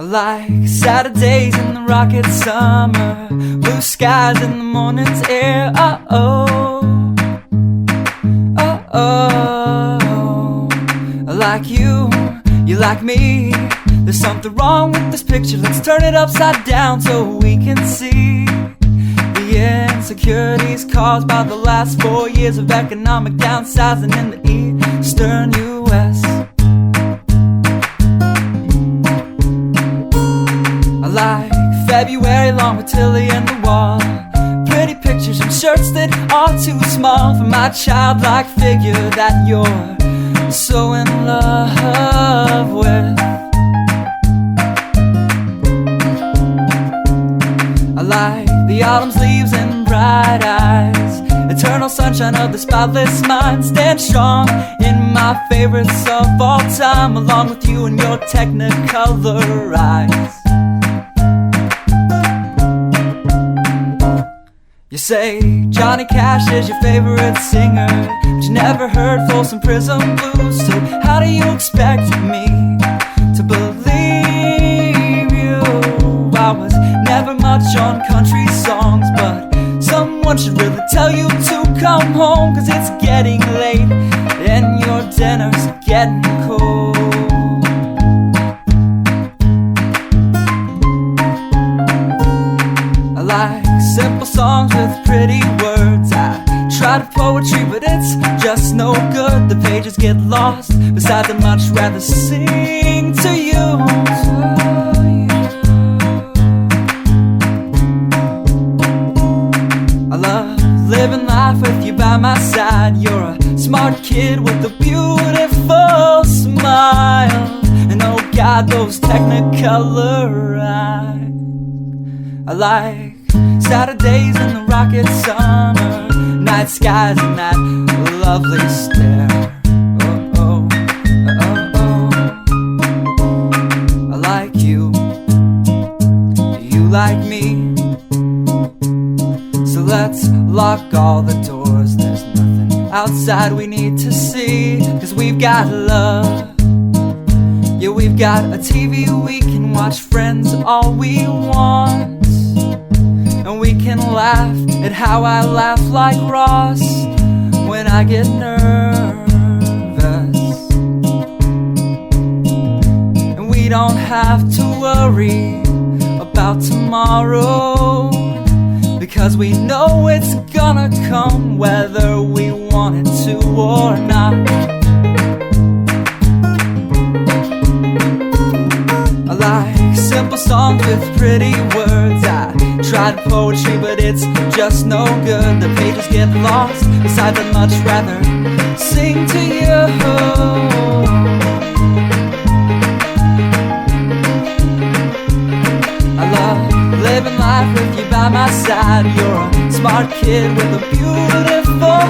Like Saturdays in the rocket summer, blue skies in the morning's air. Oh, oh, oh, oh. Like you like me. There's something wrong with this picture. Let's turn it upside down so we can see the insecurities caused by the last 4 years of economic downsizing in the eastern U.S. Like February long with Tilly and the wall, pretty pictures and shirts that are too small for my childlike figure that you're so in love with. I like the autumn's leaves and bright eyes, eternal sunshine of the spotless mind. Stand strong in my favorites of all time, along with you and your technicolor eyes. You say Johnny Cash is your favorite singer, but you never heard Folsom Prison Blues. So how do you expect me to believe you? I was never much on country songs, but someone should really tell you to come home, 'cause it's getting late and your dinner's getting cold. I like simple songs with pretty words. I tried poetry, but it's just no good. The pages get lost. Besides, I'd much rather sing to you. I love living life with you by my side. You're a smart kid with a beautiful smile, and oh God, those technicolor eyes. I like Saturdays in the rocket summer, night skies and that lovely stare. Oh, oh, oh, oh. I like you, you like me. So let's lock all the doors. There's nothing outside we need to see, 'cause we've got love. Yeah, we've got a TV we can watch, Friends all we want. And we can laugh at how I laugh like Ross when I get nervous. And we don't have to worry about tomorrow, because we know it's gonna come whether we want it to or not. I like simple songs with pretty words. I tried poetry, but it's just no good. The pages get lost. Besides, I'd much rather sing to you. I love living life with you by my side. You're a smart kid with a beautiful